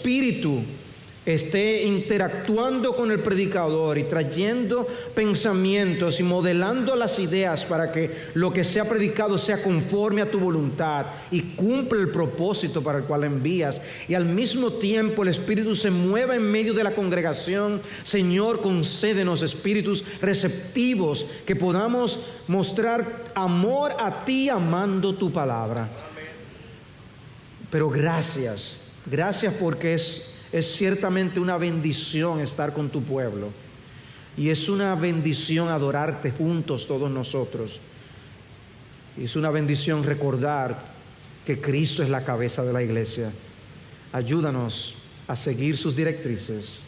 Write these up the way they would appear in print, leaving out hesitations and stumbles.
Espíritu esté interactuando con el predicador y trayendo pensamientos y modelando las ideas para que lo que sea predicado sea conforme a tu voluntad y cumple el propósito para el cual envías, y al mismo tiempo el Espíritu se mueva en medio de la congregación. Señor, concédenos espíritus receptivos, que podamos mostrar amor a ti amando tu palabra. Pero gracias porque es ciertamente una bendición estar con tu pueblo. Y es una bendición adorarte juntos todos nosotros. Y es una bendición recordar que Cristo es la cabeza de la iglesia. Ayúdanos a seguir sus directrices.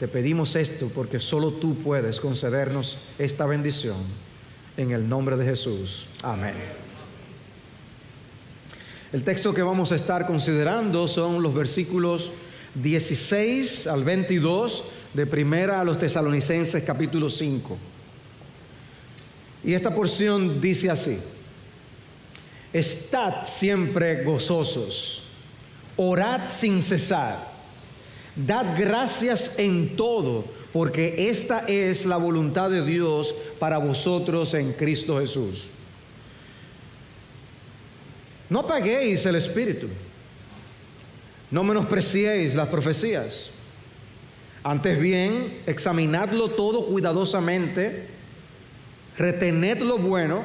Te pedimos esto porque solo tú puedes concedernos esta bendición. En el nombre de Jesús. Amén. El texto que vamos a estar considerando son los versículos 16 al 22 de Primera a los Tesalonicenses capítulo 5. Y esta porción dice así: estad siempre gozosos, orad sin cesar, dad gracias en todo, porque esta es la voluntad de Dios para vosotros en Cristo Jesús. No apaguéis el espíritu, no menospreciéis las profecías. Antes bien, examinadlo todo cuidadosamente, retened lo bueno,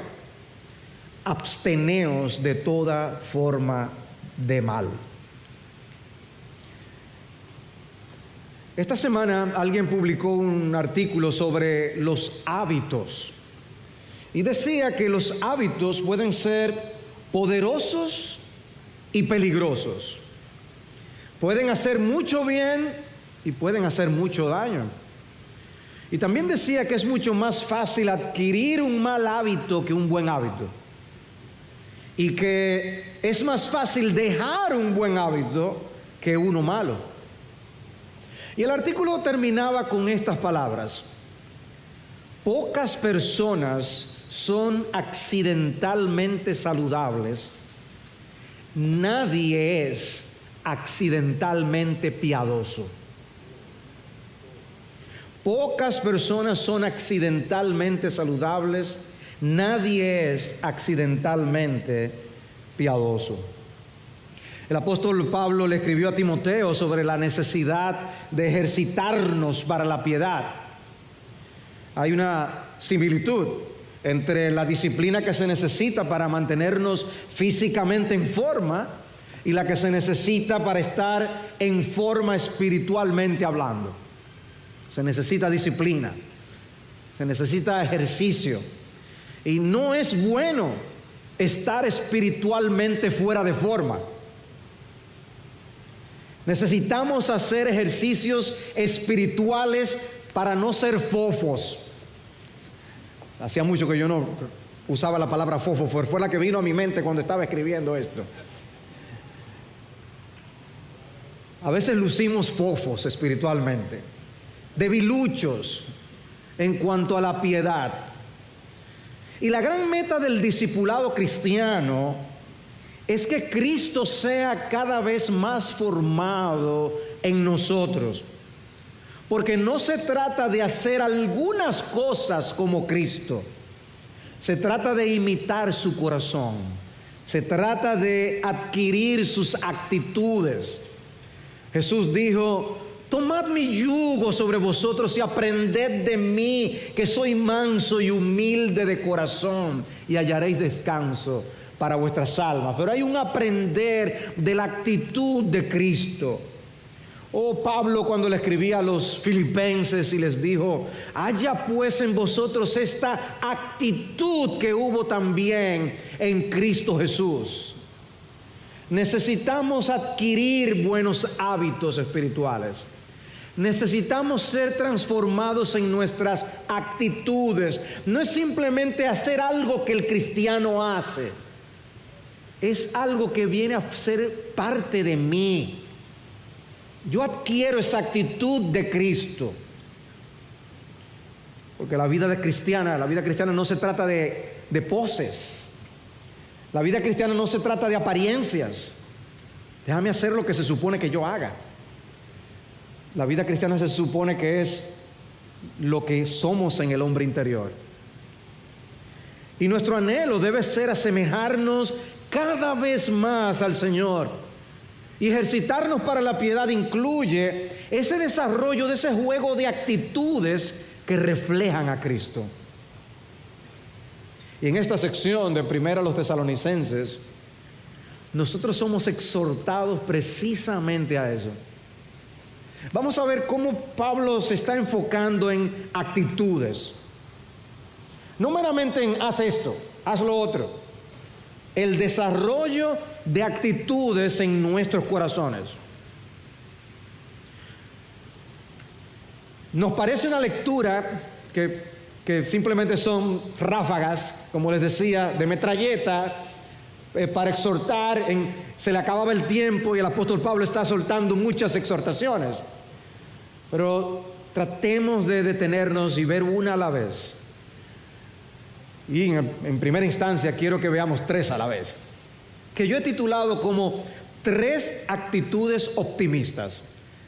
absteneos de toda forma de mal. Esta semana alguien publicó un artículo sobre los hábitos y decía que los hábitos pueden ser poderosos y peligrosos. Pueden hacer mucho bien y pueden hacer mucho daño. Y también decía que es mucho más fácil adquirir un mal hábito que un buen hábito. Y que es más fácil dejar un buen hábito que uno malo. Y el artículo terminaba con estas palabras: pocas personas son accidentalmente saludables. Nadie es accidentalmente piadoso. Pocas personas son accidentalmente saludables. Nadie es accidentalmente piadoso. El apóstol Pablo le escribió a Timoteo sobre la necesidad de ejercitarnos para la piedad. Hay una similitud entre la disciplina que se necesita para mantenernos físicamente en forma y la que se necesita para estar en forma espiritualmente hablando. Se necesita disciplina, se necesita ejercicio. Y no es bueno estar espiritualmente fuera de forma. Necesitamos hacer ejercicios espirituales para no ser fofos. Hacía mucho que yo no usaba la palabra fofo, fue la que vino a mi mente cuando estaba escribiendo esto. A veces lucimos fofos espiritualmente, debiluchos en cuanto a la piedad. Y la gran meta del discipulado cristiano es que Cristo sea cada vez más formado en nosotros. Porque no se trata de hacer algunas cosas como Cristo. Se trata de imitar su corazón. Se trata de adquirir sus actitudes. Jesús dijo: tomad mi yugo sobre vosotros y aprended de mí, que soy manso y humilde de corazón, y hallaréis descanso para vuestras almas. Pero hay un aprender de la actitud de Cristo. Oh, Pablo, cuando le escribía a los filipenses y les dijo: haya pues en vosotros esta actitud que hubo también en Cristo Jesús. Necesitamos adquirir buenos hábitos espirituales. Necesitamos ser transformados en nuestras actitudes. No es simplemente hacer algo que el cristiano hace. Es algo que viene a ser parte de mí. Yo adquiero esa actitud de Cristo. Porque la vida cristiana no se trata de poses. La vida cristiana no se trata de apariencias. Déjame hacer lo que se supone que yo haga. La vida cristiana se supone que es lo que somos en el hombre interior. Y nuestro anhelo debe ser asemejarnos cada vez más al Señor. Y ejercitarnos para la piedad incluye ese desarrollo de ese juego de actitudes que reflejan a Cristo. Y en esta sección de Primera a los Tesalonicenses, nosotros somos exhortados precisamente a eso. Vamos a ver cómo Pablo se está enfocando en actitudes. No meramente en haz esto, haz lo otro. El desarrollo de actitudes en nuestros corazones. Nos parece una lectura que simplemente son ráfagas, como les decía, de metralleta, para exhortar. Se le acababa el tiempo y el apóstol Pablo está soltando muchas exhortaciones. Pero tratemos de detenernos y ver una a la vez. Y en primera instancia quiero que veamos 3 a la vez, que yo he titulado como 3 actitudes optimistas,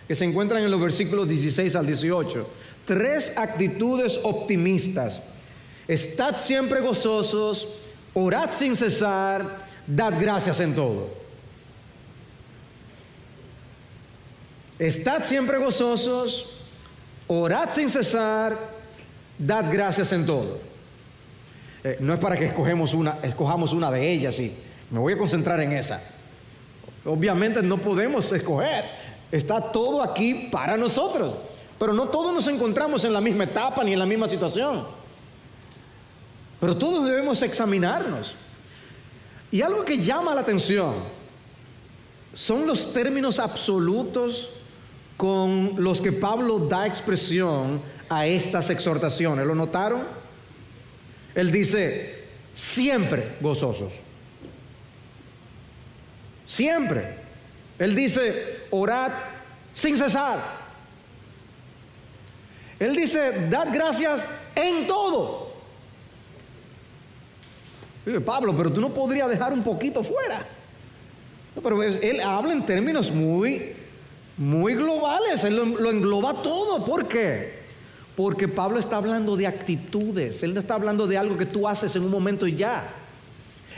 que se encuentran en los versículos 16 al 18. 3 actitudes optimistas. Estad siempre gozosos, orad sin cesar, dad gracias en todo. Estad siempre gozosos, orad sin cesar, dad gracias en todo. No es para que escojamos una de ellas y me voy a concentrar en esa. Obviamente no podemos escoger. Está todo aquí para nosotros. Pero no todos nos encontramos en la misma etapa ni en la misma situación. Pero todos debemos examinarnos. Y algo que llama la atención son los términos absolutos con los que Pablo da expresión a estas exhortaciones. ¿Lo notaron? Él dice, siempre gozosos. Siempre. Él dice, orad sin cesar. Él dice, dad gracias en todo. Dice, Pablo, pero tú no podrías dejar un poquito fuera. No, pero él habla en términos muy globales. Él lo engloba todo. ¿Por qué? Porque Pablo está hablando de actitudes. Él no está hablando de algo que tú haces en un momento y ya.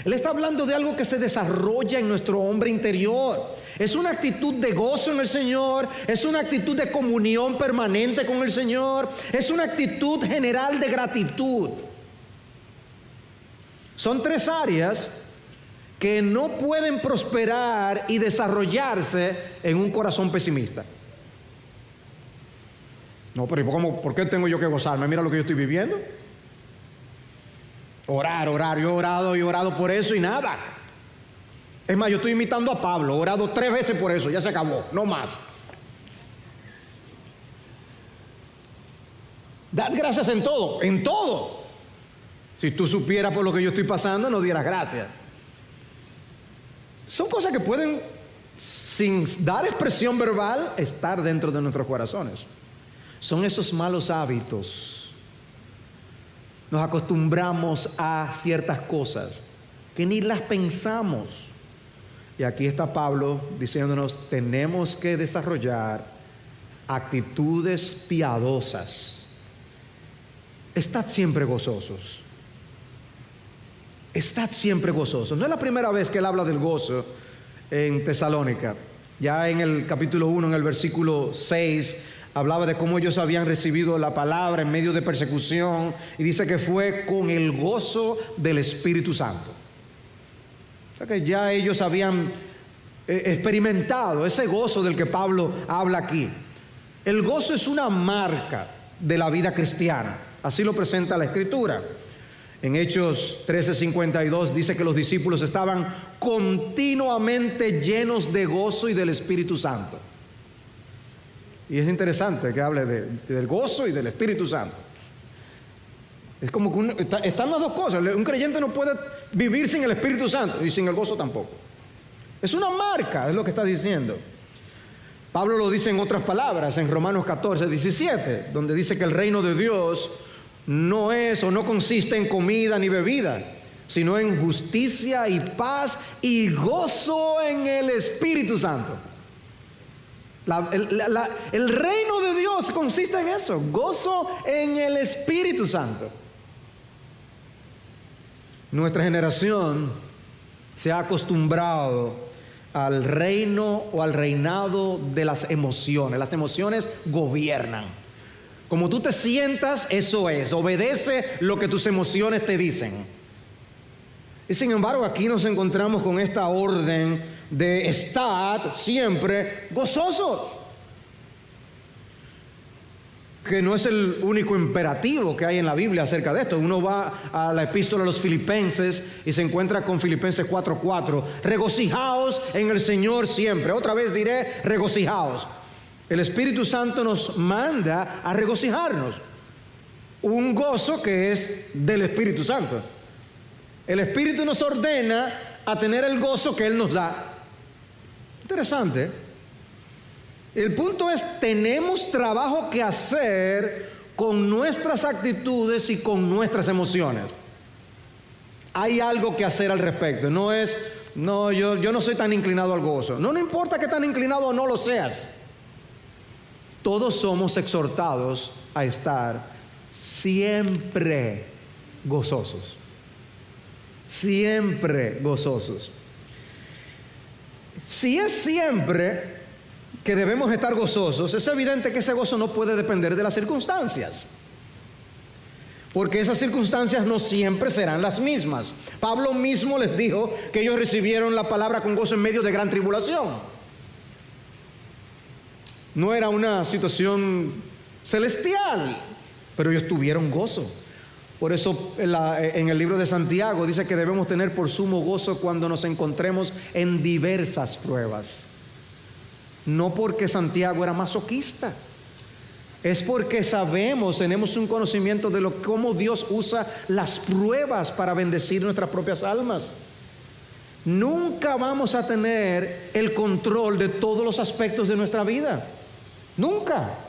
Él está hablando de algo que se desarrolla en nuestro hombre interior. Es una actitud de gozo en el Señor. Es una actitud de comunión permanente con el Señor. Es una actitud general de gratitud. Son 3 áreas que no pueden prosperar y desarrollarse en un corazón pesimista. No, pero ¿por qué tengo yo que gozarme? Mira lo que yo estoy viviendo. Orar. Yo he orado por eso y nada. Es más, yo estoy imitando a Pablo. He orado 3 veces por eso, ya se acabó, no más. Dad gracias en todo, en todo. Si tú supieras por lo que yo estoy pasando, no dieras gracias. Son cosas que pueden, sin dar expresión verbal, estar dentro de nuestros corazones. Son esos malos hábitos. Nos acostumbramos a ciertas cosas que ni las pensamos. Y aquí está Pablo diciéndonos, tenemos que desarrollar actitudes piadosas. Estad siempre gozosos. Estad siempre gozosos. No es la primera vez que él habla del gozo en Tesalónica. Ya en el capítulo 1, en el versículo 6, hablaba de cómo ellos habían recibido la palabra en medio de persecución. Y dice que fue con el gozo del Espíritu Santo. O sea que ya ellos habían experimentado ese gozo del que Pablo habla aquí. El gozo es una marca de la vida cristiana. Así lo presenta la Escritura. En Hechos 13:52 dice que los discípulos estaban continuamente llenos de gozo y del Espíritu Santo. Y es interesante que hable del gozo y del Espíritu Santo. Es como que están las dos cosas. Un creyente no puede vivir sin el Espíritu Santo y sin el gozo tampoco. Es una marca, es lo que está diciendo. Pablo lo dice en otras palabras, en Romanos 14:17, donde dice que el reino de Dios no es o no consiste en comida ni bebida, sino en justicia y paz y gozo en el Espíritu Santo. El reino de Dios consiste en eso, gozo en el Espíritu Santo. Nuestra generación se ha acostumbrado al reino o al reinado de las emociones. Las emociones gobiernan. Como tú te sientas, eso es. Obedece lo que tus emociones te dicen. Y sin embargo, aquí nos encontramos con esta orden de estar siempre gozosos. Que no es el único imperativo que hay en la Biblia acerca de esto. Uno va a la epístola a los Filipenses y se encuentra con Filipenses 4:4. Regocijaos en el Señor siempre. Otra vez diré, regocijaos. El Espíritu Santo nos manda a regocijarnos. Un gozo que es del Espíritu Santo. El Espíritu nos ordena a tener el gozo que Él nos da. Interesante. El punto es, tenemos trabajo que hacer con nuestras actitudes y con nuestras emociones. Hay algo que hacer al respecto. Yo no soy tan inclinado al gozo. No importa que tan inclinado o no lo seas. Todos somos exhortados a estar siempre gozosos. Siempre gozosos. Si es siempre que debemos estar gozosos, es evidente que ese gozo no puede depender de las circunstancias, porque esas circunstancias no siempre serán las mismas. Pablo mismo les dijo que ellos recibieron la palabra con gozo en medio de gran tribulación. No era una situación celestial, pero ellos tuvieron gozo. Por eso en el libro de Santiago dice que debemos tener por sumo gozo cuando nos encontremos en diversas pruebas. No porque Santiago era masoquista, es porque tenemos un conocimiento de cómo Dios usa las pruebas para bendecir nuestras propias almas. Nunca vamos a tener el control de todos los aspectos de nuestra vida. Nunca.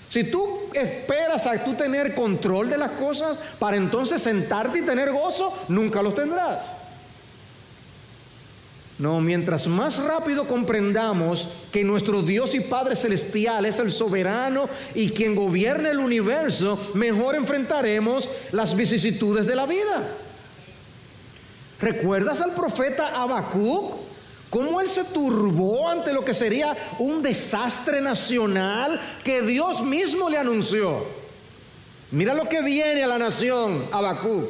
Si tú esperas a tú tener control de las cosas para entonces sentarte y tener gozo, nunca los tendrás. No, mientras más rápido comprendamos que nuestro Dios y Padre Celestial es el soberano y quien gobierna el universo, mejor enfrentaremos las vicisitudes de la vida. ¿Recuerdas al profeta Habacuc? ¿Cómo él se turbó ante lo que sería un desastre nacional que Dios mismo le anunció? Mira lo que viene a la nación, Habacuc.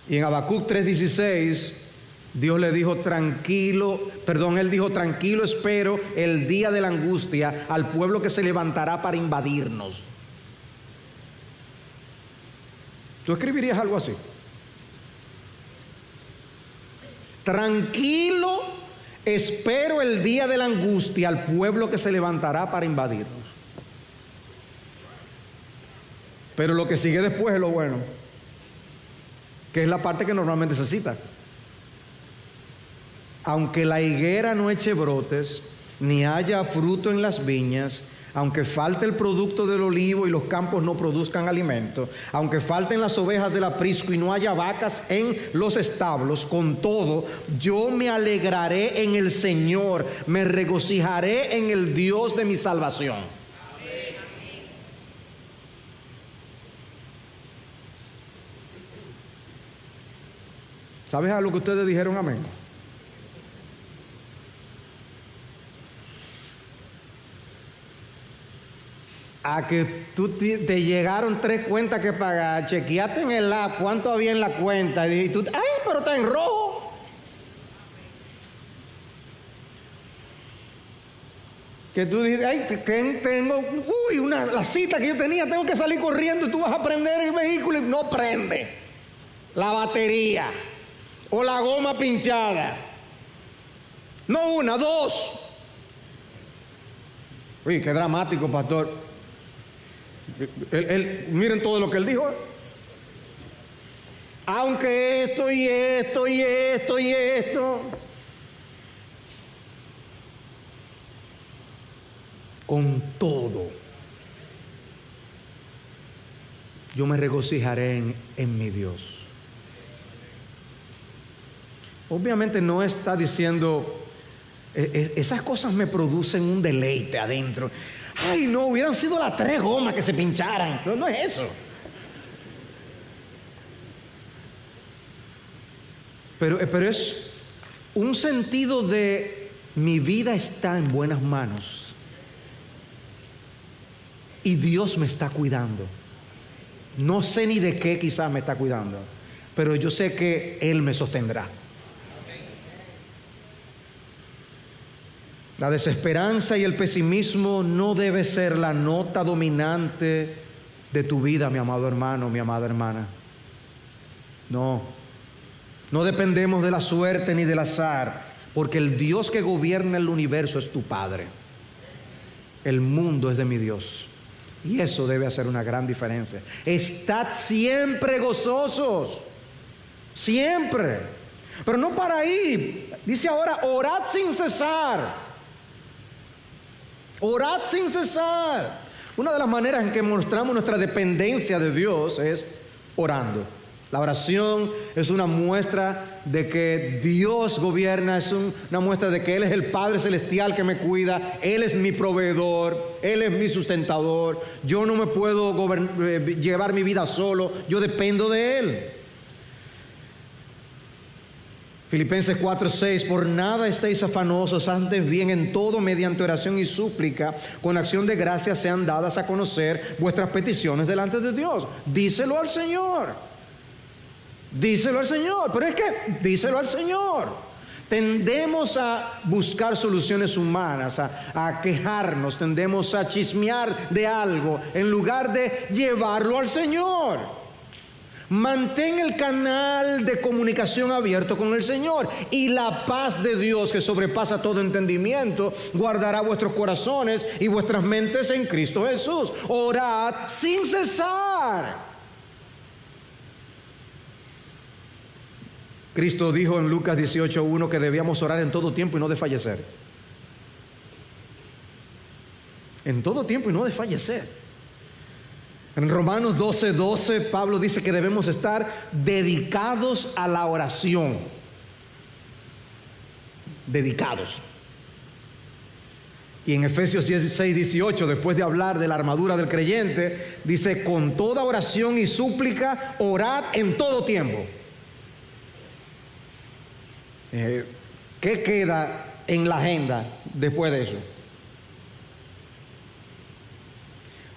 Y en Habacuc 3:16, Dios le dijo, él dijo, tranquilo espero el día de la angustia al pueblo que se levantará para invadirnos. ¿Tú escribirías algo así? Tranquilo espero el día de la angustia al pueblo que se levantará para invadirnos. Pero lo que sigue después es lo bueno, que es la parte que normalmente se cita. Aunque la higuera no eche brotes, ni haya fruto en las viñas, aunque falte el producto del olivo y los campos no produzcan alimento, aunque falten las ovejas del aprisco y no haya vacas en los establos, con todo, yo me alegraré en el Señor, me regocijaré en el Dios de mi salvación. ¿Sabes a lo que ustedes dijeron amén? A que te llegaron 3 cuentas que pagar, chequeaste en el app cuánto había en la cuenta y tú, ay, pero está en rojo. Que tú dices, ay, tengo, la cita que yo tenía, tengo que salir corriendo y tú vas a prender el vehículo y no prende la batería o la goma pinchada. No una, 2. Uy, qué dramático, pastor. Miren todo lo que él dijo. Aunque esto y esto y esto y esto, con todo, yo me regocijaré en mi Dios. Obviamente no está diciendo, esas cosas me producen un deleite adentro. Ay, no, hubieran sido las 3 gomas que se pincharan. No es eso. Pero es un sentido de mi vida está en buenas manos. Y Dios me está cuidando. No sé ni de qué quizás me está cuidando, pero yo sé que Él me sostendrá. La desesperanza y el pesimismo no debe ser la nota dominante de tu vida, mi amado hermano, mi amada hermana. No dependemos de la suerte ni del azar, porque el Dios que gobierna el universo es tu Padre. El mundo es de mi Dios. Y eso debe hacer una gran diferencia. Estad siempre gozosos. Siempre. Pero no para ahí. Dice ahora, orad sin cesar. Orad sin cesar. Una de las maneras en que mostramos nuestra dependencia de Dios es orando. La oración es una muestra de que Dios gobierna, es una muestra de que Él es el Padre Celestial que me cuida, Él es mi proveedor, Él es mi sustentador. Yo no me puedo llevar mi vida solo, yo dependo de Él. Filipenses 4:6, por nada estéis afanosos, antes bien en todo mediante oración y súplica, con acción de gracias sean dadas a conocer vuestras peticiones delante de Dios. Díselo al Señor. Díselo al Señor, pero es que díselo al Señor. Tendemos a buscar soluciones humanas, a quejarnos, tendemos a chismear de algo en lugar de llevarlo al Señor. Mantén el canal de comunicación abierto con el Señor y la paz de Dios que sobrepasa todo entendimiento guardará vuestros corazones y vuestras mentes en Cristo Jesús. Orad sin cesar. Cristo dijo en Lucas 18:1 que debíamos orar en todo tiempo y no desfallecer. En todo tiempo y no desfallecer. En Romanos 12:12 Pablo dice que debemos estar dedicados a la oración. Dedicados. Y en Efesios 16:18, después de hablar de la armadura del creyente, dice: con toda oración y súplica, orad en todo tiempo. ¿Qué queda en la agenda después de eso?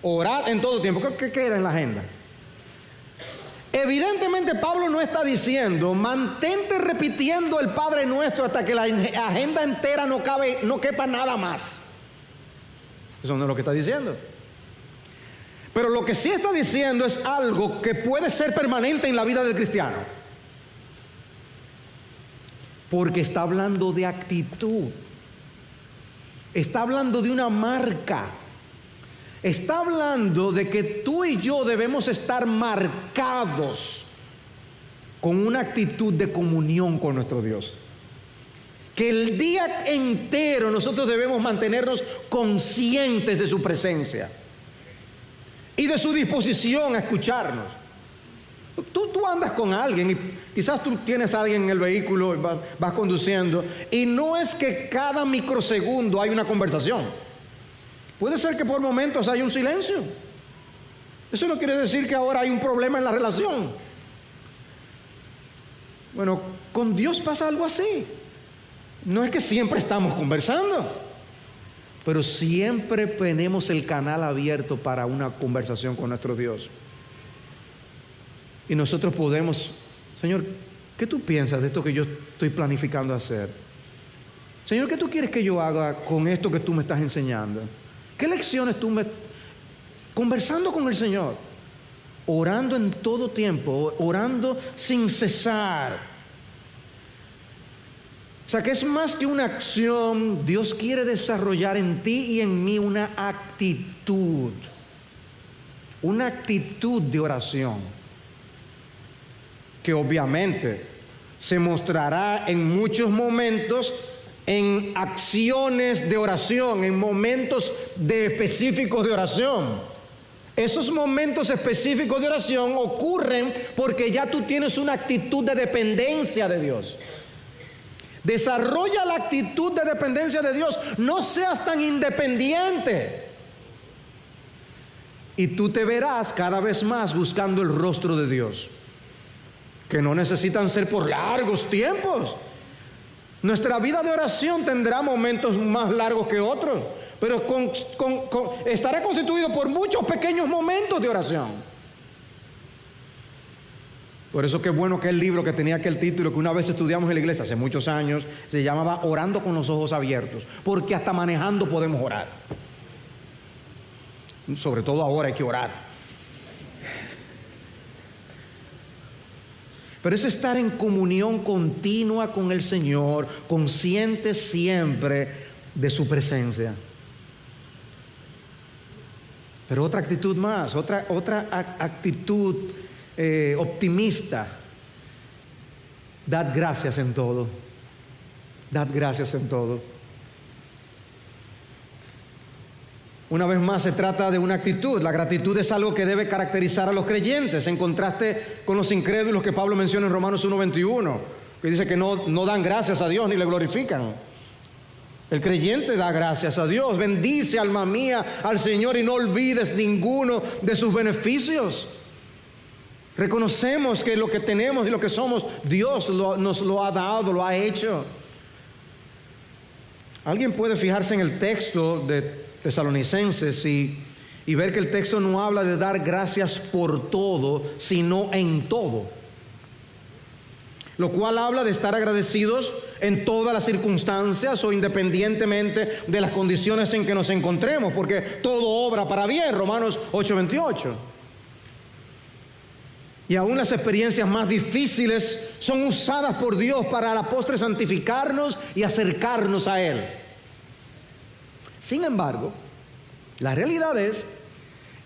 Orad en todo tiempo. ¿Qué queda en la agenda? Evidentemente Pablo no está diciendo mantente repitiendo el Padre Nuestro hasta que la agenda entera no quepa nada más. Eso no es lo que está diciendo. Pero lo que sí está diciendo es algo que puede ser permanente en la vida del cristiano. Porque está hablando de actitud. Está hablando de una marca. Está hablando de que tú y yo debemos estar marcados con una actitud de comunión con nuestro Dios. Que el día entero nosotros debemos mantenernos conscientes de su presencia y de su disposición a escucharnos. Tú andas con alguien y quizás tú tienes a alguien en el vehículo, vas conduciendo, y no es que cada microsegundo hay una conversación. Puede ser que por momentos hay un silencio. Eso no quiere decir que ahora hay un problema en la relación. Bueno, con Dios pasa algo así. No es que siempre estamos conversando, pero siempre tenemos el canal abierto para una conversación con nuestro Dios. Y nosotros podemos: Señor, ¿qué tú piensas de esto que yo estoy planificando hacer? Señor, ¿qué tú quieres que yo haga con esto que tú me estás enseñando? ¿Qué lecciones tú me... Conversando con el Señor, orando en todo tiempo, orando sin cesar. O sea, que es más que una acción. Dios quiere desarrollar en ti y en mí una actitud de oración, que obviamente se mostrará en muchos momentos en acciones de oración, en momentos específicos de oración. Esos momentos específicos de oración ocurren porque ya tú tienes una actitud de dependencia de Dios. Desarrolla la actitud de dependencia de Dios. No seas tan independiente. Y tú te verás cada vez más buscando el rostro de Dios, que no necesitan ser por largos tiempos. Nuestra vida de oración tendrá momentos más largos que otros, pero estará constituido por muchos pequeños momentos de oración. Por eso qué bueno que el libro que tenía aquel título que una vez estudiamos en la iglesia hace muchos años, se llamaba Orando con los ojos abiertos, porque hasta manejando podemos orar. Sobre todo ahora hay que orar. Pero es estar en comunión continua con el Señor, consciente siempre de su presencia. Pero otra actitud más, otra actitud optimista. Dad gracias en todo. Dad gracias en todo. Una vez más se trata de una actitud. La gratitud es algo que debe caracterizar a los creyentes, en contraste con los incrédulos que Pablo menciona en Romanos 1:21, que dice que no dan gracias a Dios ni le glorifican. El creyente da gracias a Dios. Bendice, alma mía, al Señor y no olvides ninguno de sus beneficios. Reconocemos que lo que tenemos y lo que somos, Dios nos lo ha dado, lo ha hecho. Alguien puede fijarse en el texto de Tesalonicenses y ver que el texto no habla de dar gracias por todo, sino en todo. Lo cual habla de estar agradecidos en todas las circunstancias o independientemente de las condiciones en que nos encontremos, porque todo obra para bien, Romanos 8:28. Y aún las experiencias más difíciles son usadas por Dios para a la postre santificarnos y acercarnos a Él. Sin embargo, la realidad es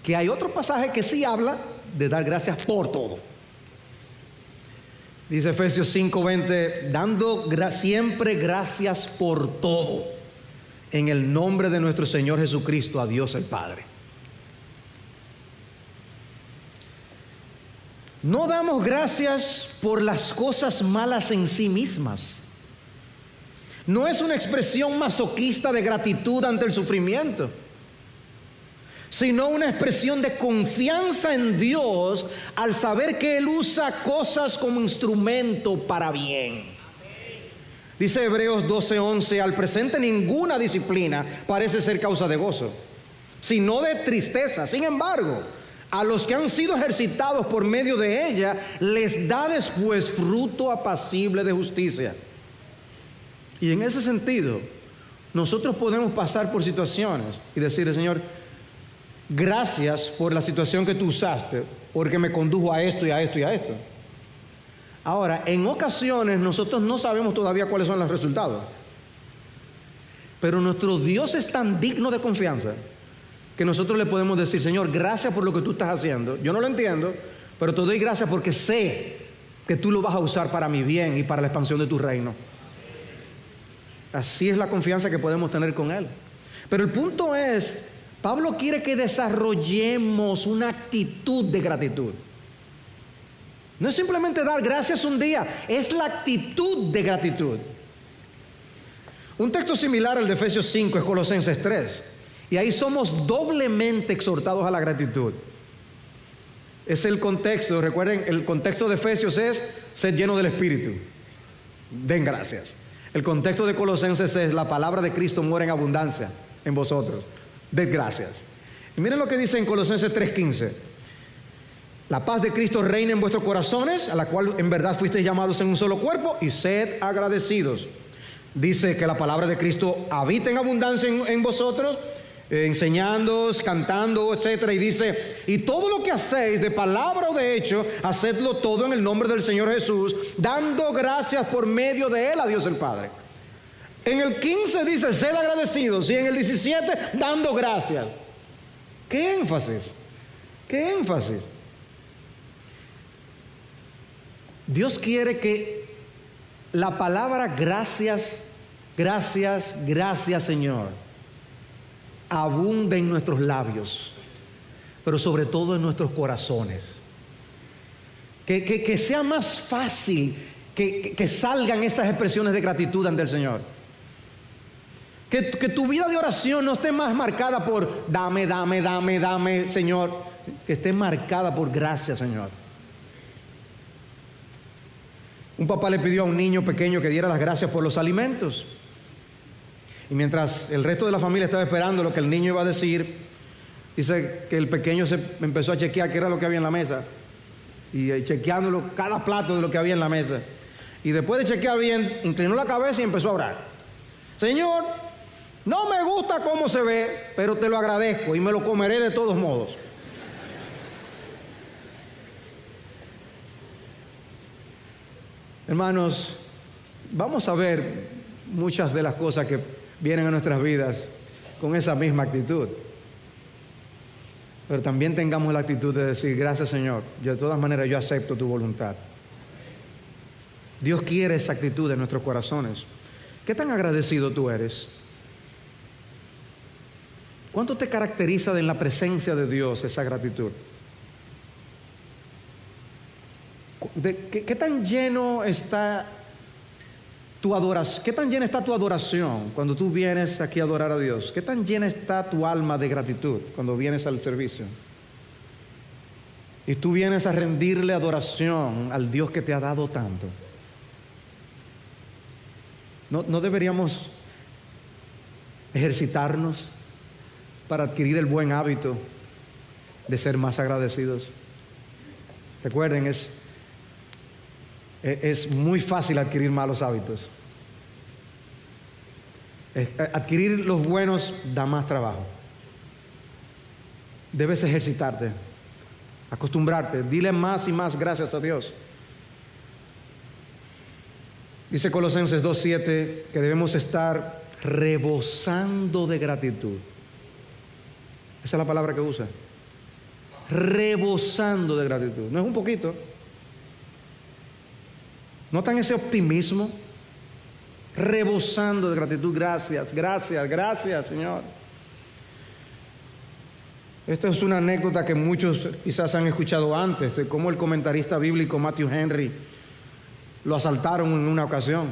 que hay otro pasaje que sí habla de dar gracias por todo. Dice Efesios 5:20, dando siempre gracias por todo, en el nombre de nuestro Señor Jesucristo, a Dios el Padre. No damos gracias por las cosas malas en sí mismas. No es una expresión masoquista de gratitud ante el sufrimiento, sino una expresión de confianza en Dios al saber que Él usa cosas como instrumento para bien. Dice Hebreos 12:11, al presente ninguna disciplina parece ser causa de gozo, sino de tristeza. Sin embargo, a los que han sido ejercitados por medio de ella, les da después fruto apacible de justicia. Y en ese sentido, nosotros podemos pasar por situaciones y decirle, Señor, gracias por la situación que tú usaste, porque me condujo a esto y a esto y a esto. Ahora, en ocasiones nosotros no sabemos todavía cuáles son los resultados, pero nuestro Dios es tan digno de confianza que nosotros le podemos decir, Señor, gracias por lo que tú estás haciendo. Yo no lo entiendo, pero te doy gracias porque sé que tú lo vas a usar para mi bien y para la expansión de tu reino. Así es la confianza que podemos tener con Él. Pero el punto es, Pablo quiere que desarrollemos una actitud de gratitud. No es simplemente dar gracias un día, es la actitud de gratitud. Un texto similar al de Efesios 5 es Colosenses 3. Y ahí somos doblemente exhortados a la gratitud. Es el contexto, recuerden, el contexto de Efesios es ser lleno del Espíritu. Den gracias. El contexto de Colosenses es la palabra de Cristo mora en abundancia en vosotros. Den gracias. Y miren lo que dice en Colosenses 3:15. La paz de Cristo reina en vuestros corazones, a la cual en verdad fuisteis llamados en un solo cuerpo, y sed agradecidos. Dice que la palabra de Cristo habita en abundancia en vosotros, enseñándoos, cantando, etcétera, y dice, y todo lo que hacéis de palabra o de hecho, hacedlo todo en el nombre del Señor Jesús, dando gracias por medio de Él a Dios el Padre. En el 15 dice, sed agradecidos, y en el 17, dando gracias. ¡Qué énfasis! ¡Qué énfasis! Dios quiere que la palabra gracias, gracias, gracias, Señor, abunde en nuestros labios. pero sobre todo en nuestros corazones. Que sea más fácil que salgan esas expresiones de gratitud ante el Señor. Que tu vida de oración no esté más marcada por dame, Señor. Que esté marcada por gracias, Señor. Un papá le pidió a un niño pequeño que diera las gracias por los alimentos. Y mientras el resto de la familia estaba esperando lo que el niño iba a decir, dice que el pequeño se empezó a chequear qué era lo que había en la mesa. Y chequeándolo cada plato de lo que había en la mesa. Y después de chequear bien, inclinó la cabeza y empezó a orar. Señor, no me gusta cómo se ve, pero te lo agradezco y me lo comeré de todos modos. Hermanos, vamos a ver muchas de las cosas que vienen a nuestras vidas con esa misma actitud. Pero también tengamos la actitud de decir, gracias Señor, yo de todas maneras yo acepto tu voluntad. Dios quiere esa actitud en nuestros corazones. ¿Qué tan agradecido tú eres? ¿Cuánto te caracteriza en la presencia de Dios esa gratitud? ¿Qué tan lleno está tu adoración? ¿Qué tan llena está tu adoración cuando tú vienes aquí a adorar a Dios? ¿Qué tan llena está tu alma de gratitud cuando vienes al servicio? Y tú vienes a rendirle adoración al Dios que te ha dado tanto. ¿No deberíamos ejercitarnos para adquirir el buen hábito de ser más agradecidos? Recuerden, es muy fácil adquirir malos hábitos. Adquirir los buenos da más trabajo. Debes ejercitarte, acostumbrarte, dile más y más gracias a Dios. Dice Colosenses 2:7 que debemos estar rebosando de gratitud. Esa es la palabra que usa. Rebosando de gratitud. No es un poquito. ¿Notan ese optimismo? Rebosando de gratitud. Gracias, gracias, gracias, Señor. Esta es una anécdota que muchos quizás han escuchado antes, de cómo el comentarista bíblico Matthew Henry lo asaltaron en una ocasión.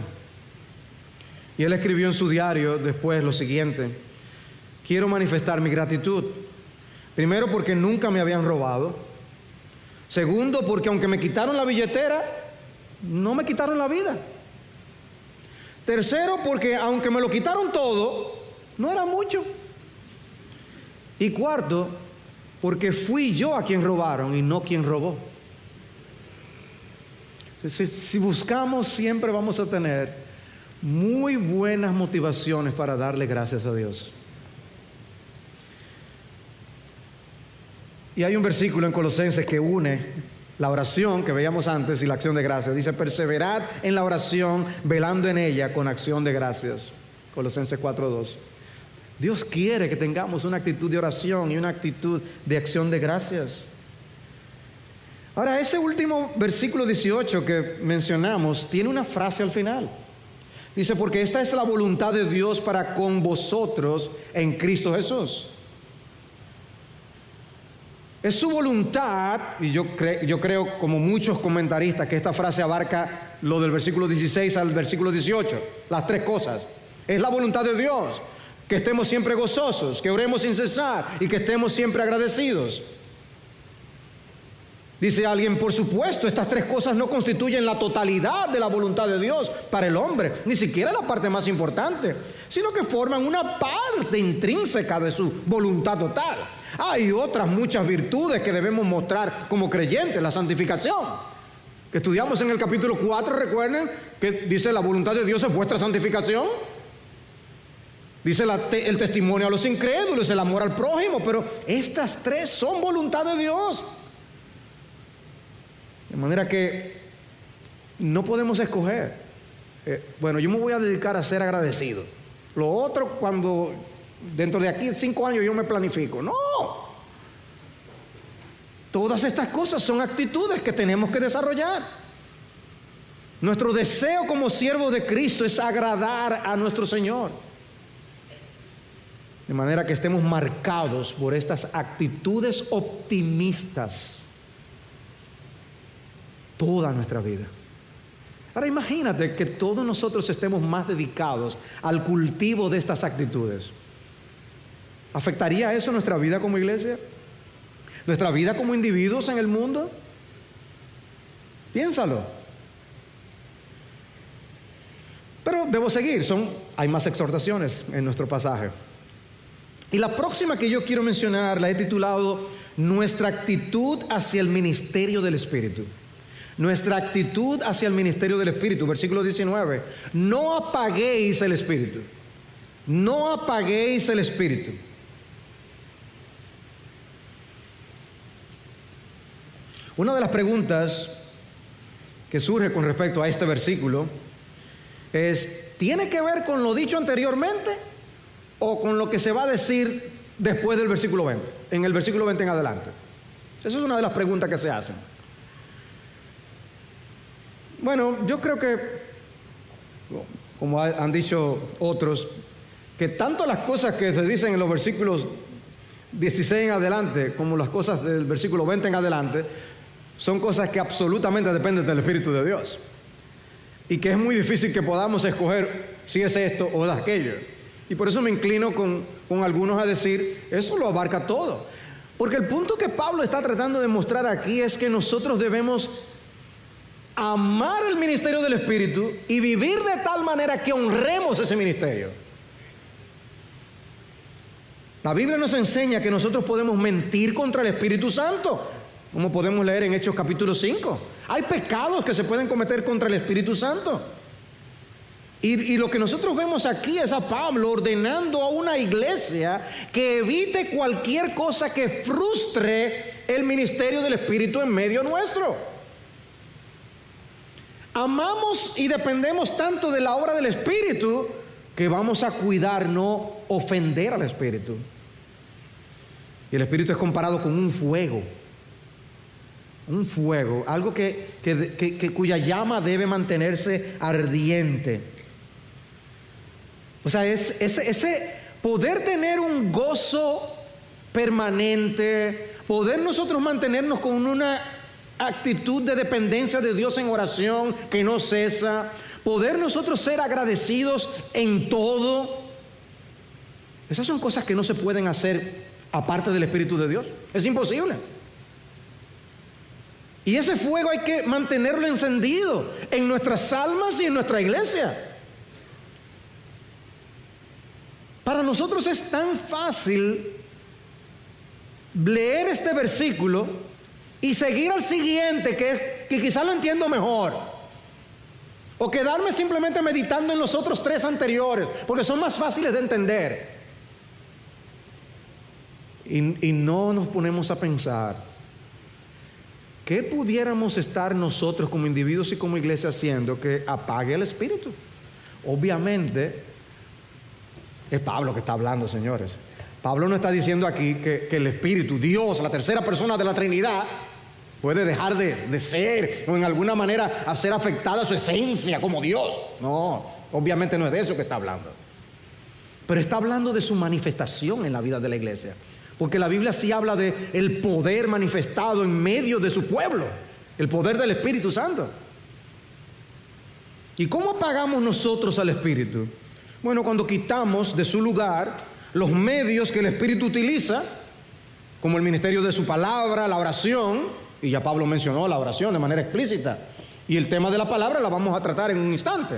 Y él escribió en su diario después lo siguiente: quiero manifestar mi gratitud. Primero, porque nunca me habían robado. Segundo, porque aunque me quitaron la billetera, no me quitaron la vida. Tercero, porque aunque me lo quitaron todo, no era mucho. Y cuarto, porque fui yo a quien robaron y no quien robó. Si buscamos, siempre vamos a tener muy buenas motivaciones para darle gracias a Dios. Y hay un versículo en Colosenses que une la oración que veíamos antes y la acción de gracias. Dice, perseverad en la oración, velando en ella con acción de gracias. Colosenses 4:2. Dios quiere que tengamos una actitud de oración y una actitud de acción de gracias. Ahora, ese último versículo 18 que mencionamos tiene una frase al final. Dice, porque esta es la voluntad de Dios para con vosotros en Cristo Jesús. Es su voluntad, y yo creo como muchos comentaristas que esta frase abarca lo del versículo 16 al versículo 18, las tres cosas. Es la voluntad de Dios que estemos siempre gozosos, que oremos sin cesar y que estemos siempre agradecidos. Dice alguien, por supuesto, estas tres cosas no constituyen la totalidad de la voluntad de Dios para el hombre, ni siquiera la parte más importante, sino que forman una parte intrínseca de su voluntad total. Hay otras muchas virtudes que debemos mostrar como creyentes, la santificación, que estudiamos en el capítulo 4, recuerden, que dice la voluntad de Dios es vuestra santificación. Dice el testimonio a los incrédulos, el amor al prójimo, pero estas tres son voluntad de Dios. De manera que no podemos escoger. Bueno, yo me voy a dedicar a ser agradecido. Lo otro, cuando dentro de aquí 5 años yo me planifico. No. Todas estas cosas son actitudes que tenemos que desarrollar. Nuestro deseo como siervos de Cristo es agradar a nuestro Señor. De manera que estemos marcados por estas actitudes optimistas toda nuestra vida. Ahora imagínate que todos nosotros estemos más dedicados al cultivo de estas actitudes. ¿Afectaría eso nuestra vida como iglesia? ¿Nuestra vida como individuos en el mundo? Piénsalo. Pero debo seguir, hay más exhortaciones en nuestro pasaje. Y la próxima que yo quiero mencionar la he titulado Nuestra actitud hacia el ministerio del Espíritu. Nuestra actitud hacia el ministerio del Espíritu, versículo 19. No apaguéis el Espíritu. No apaguéis el Espíritu. Una de las preguntas que surge con respecto a este versículo es, ¿tiene que ver con lo dicho anteriormente o con lo que se va a decir después del versículo 20? En el versículo 20 en adelante. Esa es una de las preguntas que se hacen. Bueno, yo creo que, como han dicho otros, que tanto las cosas que se dicen en los versículos 16 en adelante como las cosas del versículo 20 en adelante son cosas que absolutamente dependen del Espíritu de Dios. Y que es muy difícil que podamos escoger si es esto o es aquello. Y por eso me inclino con algunos a decir, eso lo abarca todo. Porque el punto que Pablo está tratando de mostrar aquí es que nosotros debemos amar el ministerio del Espíritu y vivir de tal manera que honremos ese ministerio. La Biblia nos enseña que nosotros podemos mentir contra el Espíritu Santo, como podemos leer en Hechos capítulo 5. Hay pecados que se pueden cometer contra el Espíritu Santo. Y lo que nosotros vemos aquí es a Pablo ordenando a una iglesia que evite cualquier cosa que frustre el ministerio del Espíritu en medio nuestro. Amamos y dependemos tanto de la obra del Espíritu que vamos a cuidar no ofender al Espíritu. Y el Espíritu es comparado con un fuego. Un fuego, algo cuya llama debe mantenerse ardiente. O sea, ese poder tener un gozo permanente, poder nosotros mantenernos con una actitud de dependencia de Dios en oración que no cesa, poder nosotros ser agradecidos en todo. Esas son cosas que no se pueden hacer aparte del Espíritu de Dios. Es imposible. Y ese fuego hay que mantenerlo encendido en nuestras almas y en nuestra iglesia. Para nosotros es tan fácil leer este versículo y seguir al siguiente, que quizás lo entiendo mejor, o quedarme simplemente meditando en los otros tres anteriores, porque son más fáciles de entender. Y no nos ponemos a pensar, ¿qué pudiéramos estar nosotros como individuos y como iglesia haciendo que apague el Espíritu? Obviamente, es Pablo que está hablando, señores. Pablo no está diciendo aquí que el Espíritu, Dios, la tercera persona de la Trinidad, puede dejar de ser o en alguna manera hacer afectada su esencia como Dios. No, obviamente no es de eso que está hablando. Pero está hablando de su manifestación en la vida de la iglesia. Porque la Biblia sí habla de el poder manifestado en medio de su pueblo, el poder del Espíritu Santo. ¿Y cómo apagamos nosotros al Espíritu? Bueno, cuando quitamos de su lugar los medios que el Espíritu utiliza, como el ministerio de su palabra, la oración, y ya Pablo mencionó la oración de manera explícita, y el tema de la palabra la vamos a tratar en un instante.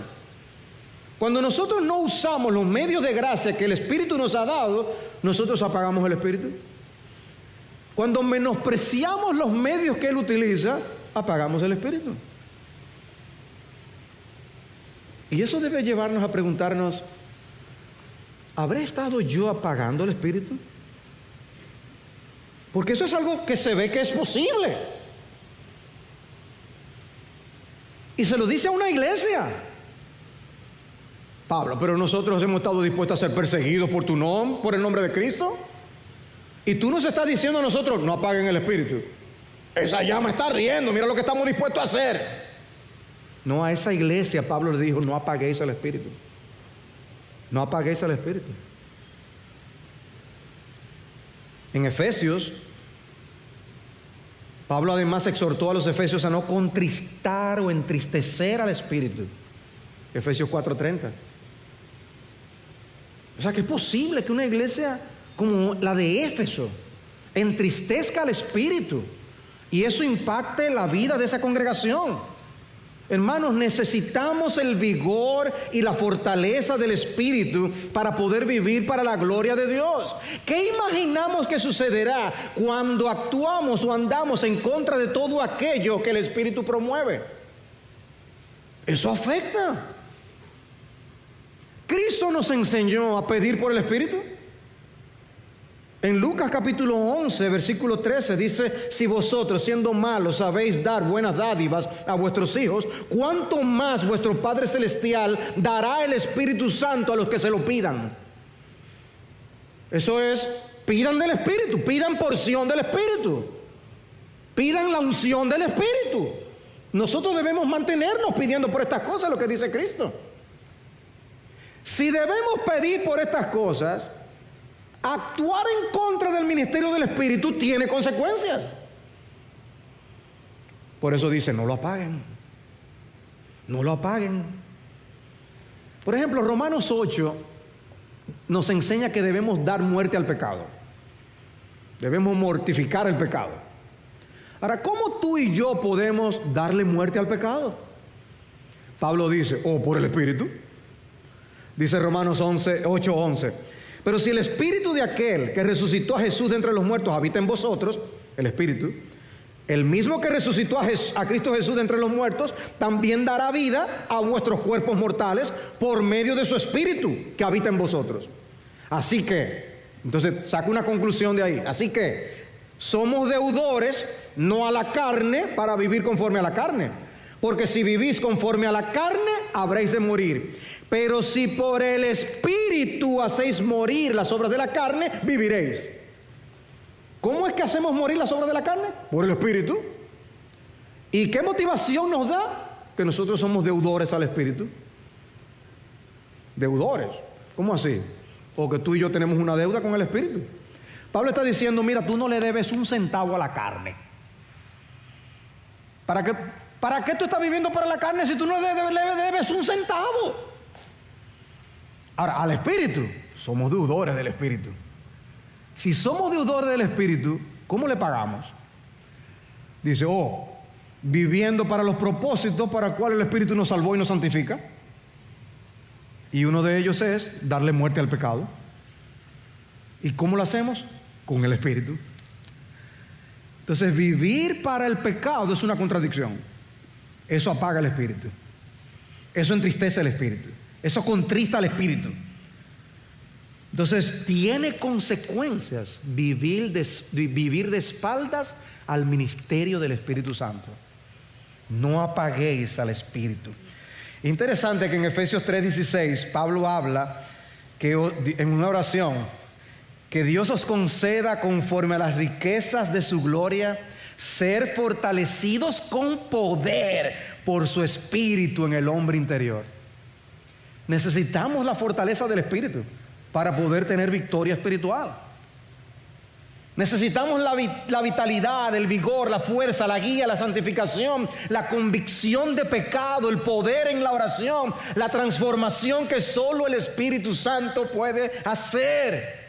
Cuando nosotros no usamos los medios de gracia que el Espíritu nos ha dado, nosotros apagamos el Espíritu. Cuando menospreciamos los medios que Él utiliza, apagamos el Espíritu. Y eso debe llevarnos a preguntarnos, ¿habré estado yo apagando el Espíritu? Porque eso es algo que se ve que es posible. Y se lo dice a una iglesia. Pablo, pero nosotros hemos estado dispuestos a ser perseguidos por tu nombre, por el nombre de Cristo. Y tú nos estás diciendo a nosotros, no apaguen el Espíritu. Esa llama está ardiendo, mira lo que estamos dispuestos a hacer. No, a esa iglesia Pablo le dijo, no apaguéis el Espíritu. No apaguéis el Espíritu. En Efesios, Pablo además exhortó a los efesios a no contristar o entristecer al Espíritu. Efesios 4:30. O sea, que es posible que una iglesia como la de Éfeso entristezca al Espíritu y eso impacte la vida de esa congregación. Hermanos, necesitamos el vigor y la fortaleza del Espíritu para poder vivir para la gloria de Dios. ¿Qué imaginamos que sucederá cuando actuamos o andamos en contra de todo aquello que el Espíritu promueve? Eso afecta. Cristo nos enseñó a pedir por el Espíritu. En Lucas capítulo 11, versículo 13 dice: si vosotros siendo malos sabéis dar buenas dádivas a vuestros hijos, ¿cuánto más vuestro Padre Celestial dará el Espíritu Santo a los que se lo pidan? Eso es, pidan del Espíritu, pidan porción del Espíritu, pidan la unción del Espíritu. Nosotros debemos mantenernos pidiendo por estas cosas, lo que dice Cristo. Si debemos pedir por estas cosas, actuar en contra del ministerio del Espíritu tiene consecuencias. Por eso dice, no lo apaguen. No lo apaguen. Por ejemplo, Romanos 8 nos enseña que debemos dar muerte al pecado. Debemos mortificar el pecado. Ahora, ¿cómo tú y yo podemos darle muerte al pecado? Pablo dice, por el Espíritu. Dice Romanos 8:11. Pero si el Espíritu de aquel que resucitó a Jesús de entre los muertos habita en vosotros, el Espíritu, el mismo que resucitó a Cristo Jesús de entre los muertos, también dará vida a vuestros cuerpos mortales por medio de su Espíritu que habita en vosotros. Así que, entonces saca una conclusión de ahí. Así que somos deudores no a la carne para vivir conforme a la carne. Porque si vivís conforme a la carne, habréis de morir. Pero si por el Espíritu hacéis morir las obras de la carne, viviréis. ¿Cómo es que hacemos morir las obras de la carne? Por el Espíritu. ¿Y qué motivación nos da? Que nosotros somos deudores al Espíritu. Deudores. ¿Cómo así? Porque tú y yo tenemos una deuda con el Espíritu. Pablo está diciendo, mira, tú no le debes un centavo a la carne. ¿Para qué tú estás viviendo para la carne si tú no le debes un centavo? Ahora, al Espíritu, somos deudores del Espíritu. Si somos deudores del Espíritu, ¿cómo le pagamos? Dice, viviendo para los propósitos para los cuales el Espíritu nos salvó y nos santifica. Y uno de ellos es darle muerte al pecado. ¿Y cómo lo hacemos? Con el Espíritu. Entonces, vivir para el pecado es una contradicción. Eso apaga el Espíritu. Eso entristece el Espíritu. Eso contrista al Espíritu. Entonces, tiene consecuencias vivir de espaldas al ministerio del Espíritu Santo. No apaguéis al Espíritu. Interesante que en Efesios 3:16 Pablo habla que en una oración que Dios os conceda conforme a las riquezas de su gloria ser fortalecidos con poder por su Espíritu en el hombre interior. Necesitamos la fortaleza del Espíritu para poder tener victoria espiritual. Necesitamos la vitalidad, el vigor, la fuerza, la guía, la santificación, la convicción de pecado, el poder en la oración, la transformación que solo el Espíritu Santo puede hacer.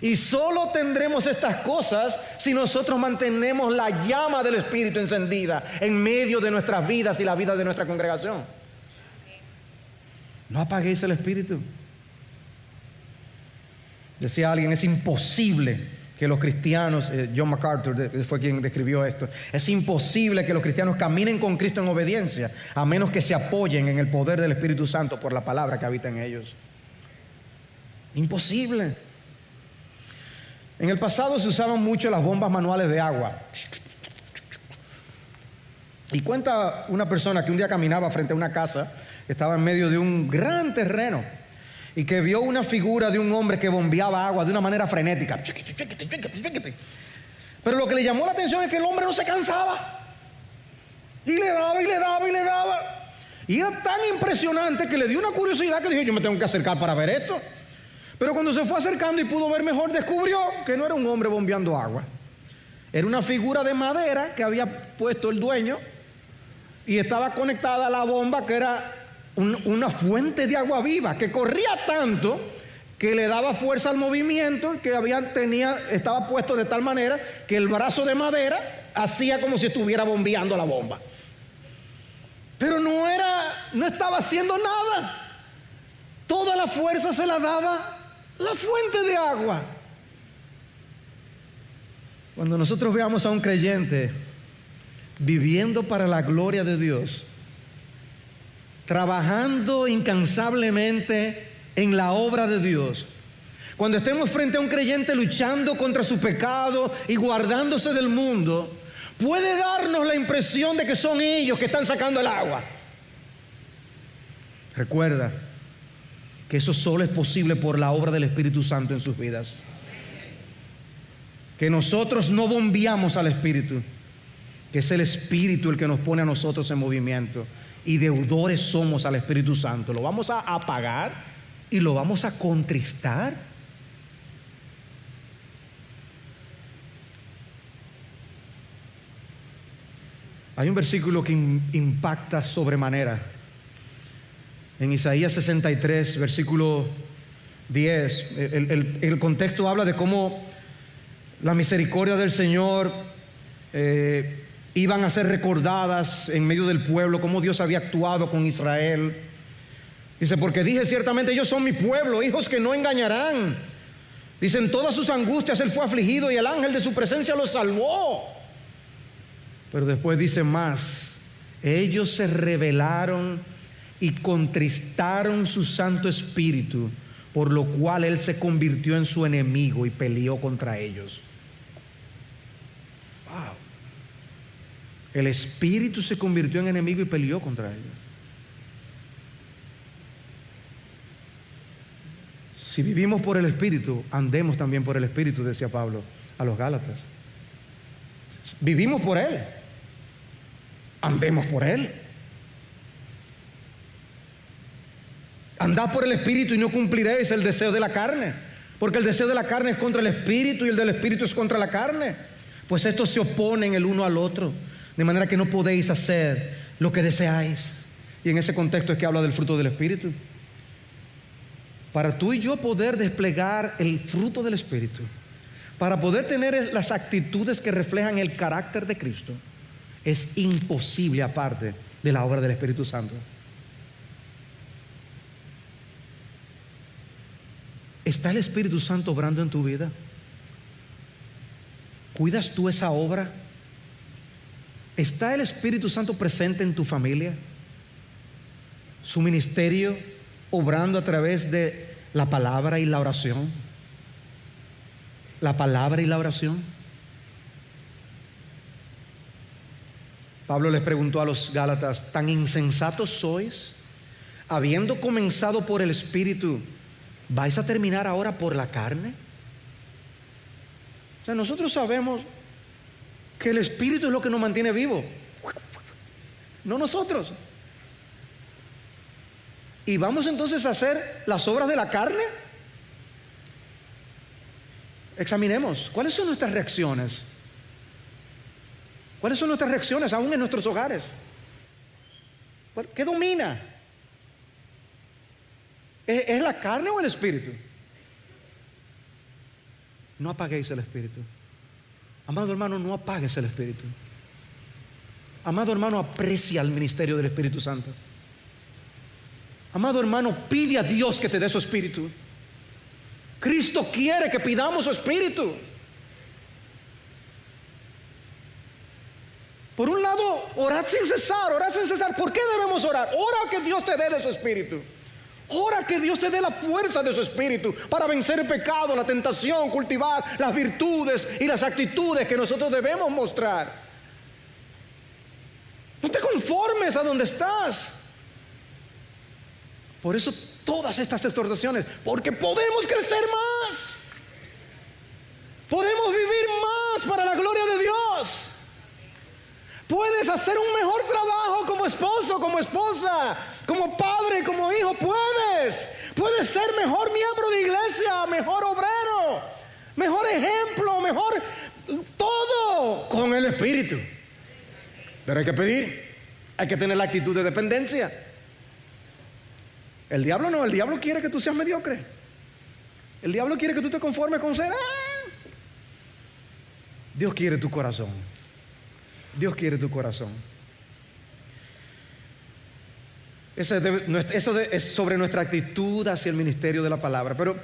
Y solo tendremos estas cosas si nosotros mantenemos la llama del Espíritu encendida en medio de nuestras vidas y la vida de nuestra congregación. No apaguéis el Espíritu. Decía alguien, es imposible que los cristianos, John MacArthur fue quien describió esto, es imposible que los cristianos caminen con Cristo en obediencia a menos que se apoyen en el poder del Espíritu Santo por la palabra que habita en ellos. Imposible. En el pasado se usaban mucho las bombas manuales de agua. Y cuenta una persona que un día caminaba frente a una casa, estaba en medio de un gran terreno, y que vio una figura de un hombre que bombeaba agua de una manera frenética. Pero lo que le llamó la atención es que el hombre no se cansaba. Y le daba, y le daba, y le daba. Y era tan impresionante que le dio una curiosidad que dijo, yo me tengo que acercar para ver esto. Pero cuando se fue acercando y pudo ver mejor, descubrió que no era un hombre bombeando agua. Era una figura de madera que había puesto el dueño y estaba conectada a la bomba, que era una fuente de agua viva que corría tanto que le daba fuerza al movimiento, que estaba puesto de tal manera que el brazo de madera hacía como si estuviera bombeando la bomba. Pero no estaba haciendo nada. Toda la fuerza se la daba la fuente de agua. Cuando nosotros veamos a un creyente viviendo para la gloria de Dios, trabajando incansablemente en la obra de Dios, cuando estemos frente a un creyente luchando contra su pecado y guardándose del mundo, puede darnos la impresión de que son ellos que están sacando el agua. Recuerda que eso solo es posible por la obra del Espíritu Santo en sus vidas. Que nosotros no bombeamos al Espíritu, que es el Espíritu el que nos pone a nosotros en movimiento, y deudores somos al Espíritu Santo. Lo vamos a apagar y lo vamos a contristar. Hay un versículo que impacta sobremanera. En Isaías 63, versículo 10, el contexto habla de cómo la misericordia del Señor iban a ser recordadas en medio del pueblo, cómo Dios había actuado con Israel. Dice, porque dije ciertamente ellos son mi pueblo, hijos que no engañarán. Dice, en todas sus angustias Él fue afligido y el ángel de su presencia los salvó. Pero después dice más, ellos se rebelaron y contristaron su Santo Espíritu, por lo cual Él se convirtió en su enemigo y peleó contra ellos. Wow. El Espíritu se convirtió en enemigo y peleó contra ellos. Si vivimos por el Espíritu, andemos también por el Espíritu, decía Pablo a los Gálatas. Vivimos por Él, andemos por Él. Andad por el Espíritu y no cumpliréis el deseo de la carne, porque el deseo de la carne es contra el Espíritu y el del Espíritu es contra la carne, pues estos se oponen el uno al otro, de manera que no podéis hacer lo que deseáis. Y en ese contexto es que habla del fruto del Espíritu. Para tú y yo poder desplegar el fruto del Espíritu, para poder tener las actitudes que reflejan el carácter de Cristo, es imposible aparte de la obra del Espíritu Santo. ¿Está el Espíritu Santo obrando en tu vida? ¿Cuidas tú esa obra? ¿Está el Espíritu Santo presente en tu familia? ¿Su ministerio obrando a través de la palabra y la oración? La palabra y la oración. Pablo les preguntó a los Gálatas, ¿tan insensatos sois? Habiendo comenzado por el Espíritu, ¿vais a terminar ahora por la carne? O sea, nosotros sabemos que el Espíritu es lo que nos mantiene vivos, no nosotros. ¿Y vamos entonces a hacer las obras de la carne? Examinemos, ¿cuáles son nuestras reacciones? ¿Cuáles son nuestras reacciones aún en nuestros hogares? ¿Qué domina? ¿Es la carne o el Espíritu? No apaguéis el Espíritu. Amado hermano, no apagues el Espíritu. Amado hermano, aprecia el ministerio del Espíritu Santo. Amado hermano, pide a Dios que te dé su Espíritu. Cristo quiere que pidamos su Espíritu. Por un lado, orad sin cesar, orad sin cesar. ¿Por qué debemos orar? Ora que Dios te dé de su Espíritu. Ora que Dios te dé la fuerza de su Espíritu para vencer el pecado, la tentación, cultivar las virtudes y las actitudes que nosotros debemos mostrar. No te conformes a donde estás. Por eso todas estas exhortaciones, porque podemos crecer más, podemos vivir más para la gloria de Dios. Puedes hacer un mejor trabajo como esposo, como esposa, como padre, como hijo. Puedes puedes ser mejor miembro de iglesia, mejor obrero, mejor ejemplo, mejor todo con el Espíritu. Pero hay que pedir, hay que tener la actitud de dependencia. El diablo no, el diablo quiere que tú seas mediocre. El diablo quiere que tú te conformes con ser. Dios quiere tu corazón. Dios quiere tu corazón. Eso es sobre nuestra actitud hacia el ministerio de la palabra. Pero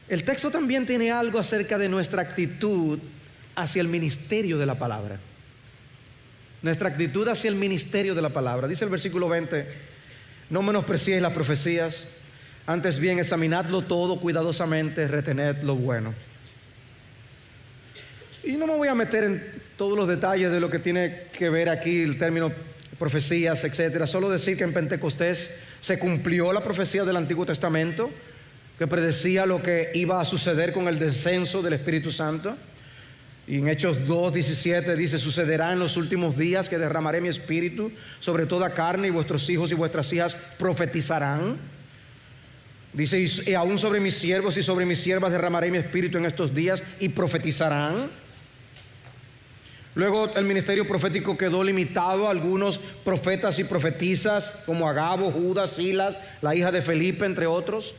el texto también tiene algo acerca de nuestra actitud hacia el ministerio de la palabra. Nuestra actitud hacia el ministerio de la palabra. Dice el versículo 20: no menospreciéis las profecías, antes bien examinadlo todo cuidadosamente, retened lo bueno. Y no me voy a meter en todos los detalles de lo que tiene que ver aquí el término profecías, etcétera. Solo decir que en Pentecostés se cumplió la profecía del Antiguo Testamento, que predecía lo que iba a suceder con el descenso del Espíritu Santo. Y en Hechos 2:17 dice: sucederá en los últimos días que derramaré mi espíritu sobre toda carne, y vuestros hijos y vuestras hijas profetizarán. Dice: y aún sobre mis siervos y sobre mis siervas derramaré mi espíritu en estos días, y profetizarán. Luego el ministerio profético quedó limitado a algunos profetas y profetisas como Agabo, Judas, Silas, la hija de Felipe, entre otros.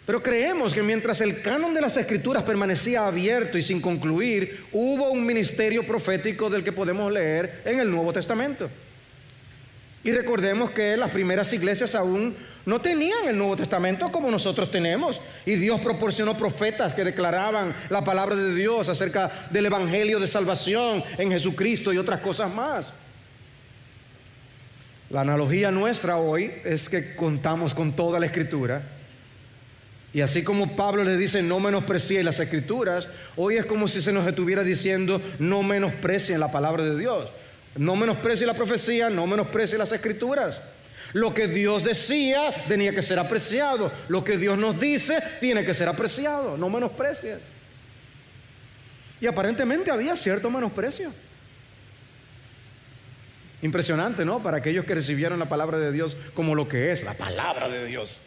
Pero creemos que mientras el canon de las Escrituras permanecía abierto y sin concluir, hubo un ministerio profético del que podemos leer en el Nuevo Testamento. Y recordemos que las primeras iglesias aún no tenían el Nuevo Testamento como nosotros tenemos. Y Dios proporcionó profetas que declaraban la palabra de Dios acerca del evangelio de salvación en Jesucristo y otras cosas más. La analogía nuestra hoy es que contamos con toda la Escritura. Y así como Pablo le dice: no menosprecien las Escrituras, hoy es como si se nos estuviera diciendo: no menosprecien la palabra de Dios. No menosprecien la profecía, no menosprecien las Escrituras. Lo que Dios decía tenía que ser apreciado. Lo que Dios nos dice tiene que ser apreciado. No menosprecies. Y aparentemente había cierto menosprecio. Impresionante, ¿no? Para aquellos que recibieron la palabra de Dios como lo que es, la palabra de Dios.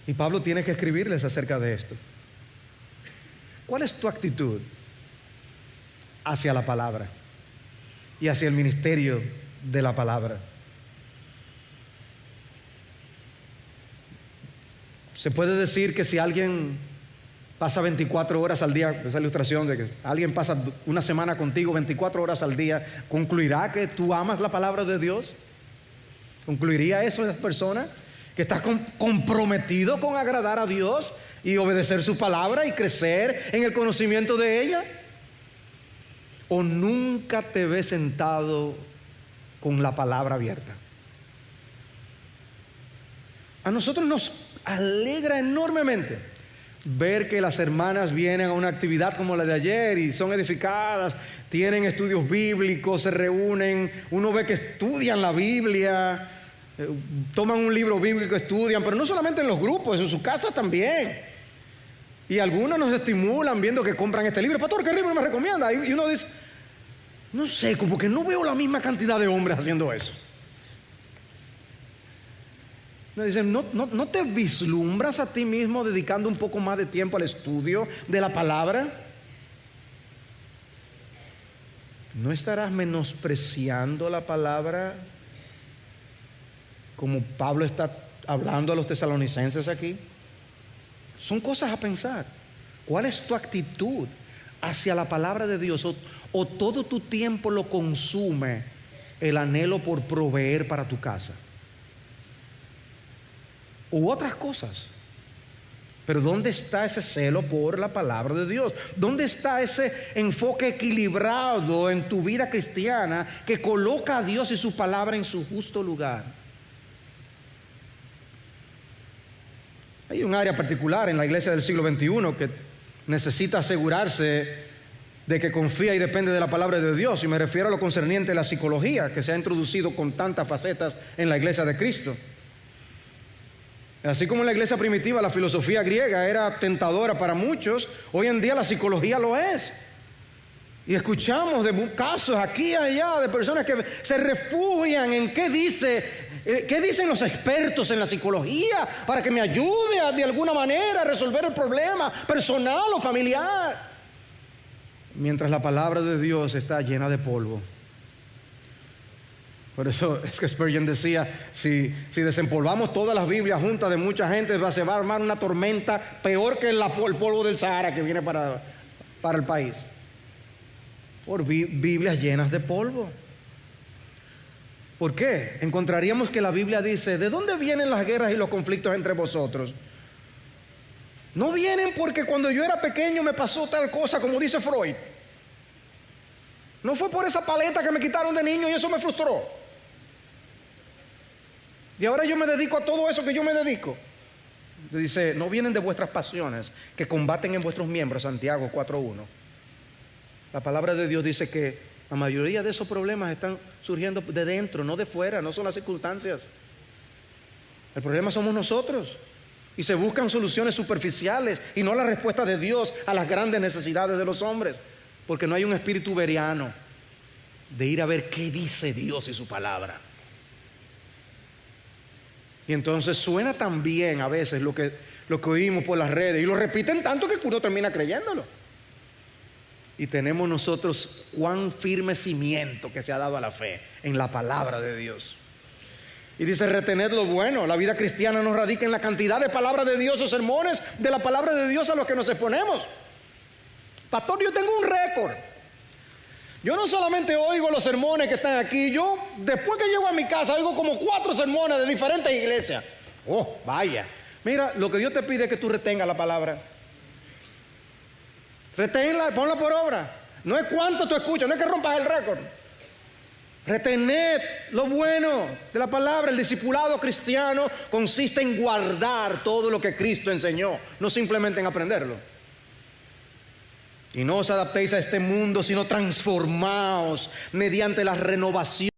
Y Pablo tiene que escribirles acerca de esto. ¿Cuál es tu actitud hacia la palabra y hacia el ministerio de la palabra? Se puede decir que si alguien pasa 24 horas al día, esa ilustración de que alguien pasa una semana contigo 24 horas al día, ¿concluirá que tú amas la palabra de Dios? ¿Concluiría eso esa persona? ¿Que estás comprometido con agradar a Dios y obedecer su palabra y crecer en el conocimiento de ella? ¿O nunca te ves sentado con la palabra abierta? A nosotros nos alegra enormemente ver que las hermanas vienen a una actividad como la de ayer y son edificadas, tienen estudios bíblicos, se reúnen, uno ve que estudian la Biblia, toman un libro bíblico, estudian, pero no solamente en los grupos, en sus casas también. Y algunos nos estimulan viendo que compran este libro. Pastor, ¿qué libro me recomienda? Y uno dice: no sé, como que no veo la misma cantidad de hombres haciendo eso. Me dicen: ¿no te vislumbras a ti mismo dedicando un poco más de tiempo al estudio de la palabra? ¿No estarás menospreciando la palabra como Pablo está hablando a los tesalonicenses aquí? Son cosas a pensar. ¿Cuál es tu actitud hacia la palabra de Dios? ¿O todo tu tiempo lo consume el anhelo por proveer para tu casa? U otras cosas. Pero ¿dónde está ese celo por la palabra de Dios? ¿Dónde está ese enfoque equilibrado en tu vida cristiana que coloca a Dios y su palabra en su justo lugar? Hay un área particular en la iglesia del siglo XXI que necesita asegurarse de que confía y depende de la palabra de Dios, y me refiero a lo concerniente a la psicología, que se ha introducido con tantas facetas en la iglesia de Cristo. Así como en la iglesia primitiva la filosofía griega era tentadora para muchos, hoy en día la psicología lo es. Y escuchamos de casos aquí y allá de personas que se refugian en qué dice ¿Qué dicen los expertos en la psicología para que me ayude de alguna manera a resolver el problema personal o familiar? Mientras la palabra de Dios está llena de polvo. Por eso es que Spurgeon decía, si desempolvamos todas las Biblias juntas de mucha gente, se va a armar una tormenta peor que el polvo del Sahara que viene para el país. Por Biblias llenas de polvo. ¿Por qué? Encontraríamos que la Biblia dice, ¿de dónde vienen las guerras y los conflictos entre vosotros? No vienen porque cuando yo era pequeño me pasó tal cosa, como dice Freud. No fue por esa paleta que me quitaron de niño y eso me frustró. Y ahora yo me dedico a todo eso que yo me dedico. Dice, no vienen de vuestras pasiones que combaten en vuestros miembros, Santiago 4:1. La palabra de Dios dice que la mayoría de esos problemas están surgiendo de dentro, no de fuera, no son las circunstancias. El problema somos nosotros. Y se buscan soluciones superficiales y no la respuesta de Dios a las grandes necesidades de los hombres. Porque no hay un espíritu veriano de ir a ver qué dice Dios y su palabra. Y entonces suena tan bien a veces lo que oímos por las redes y lo repiten tanto que uno termina creyéndolo. Y tenemos nosotros cuán firme cimiento que se ha dado a la fe en la palabra de Dios. Y dice, retened lo bueno. La vida cristiana no radica en la cantidad de palabras de Dios o sermones de la palabra de Dios a los que nos exponemos. Pastor, yo tengo un récord. Yo no solamente oigo los sermones que están aquí, yo después que llego a mi casa oigo como 4 sermones de diferentes iglesias. Oh, vaya. Mira, lo que Dios te pide es que tú retengas la palabra. Reténla, ponla por obra. No es cuánto tú escuchas, no es que rompas el récord. Retened lo bueno de la palabra. El discipulado cristiano consiste en guardar todo lo que Cristo enseñó, no simplemente en aprenderlo. Y no os adaptéis a este mundo, sino transformaos mediante la renovación.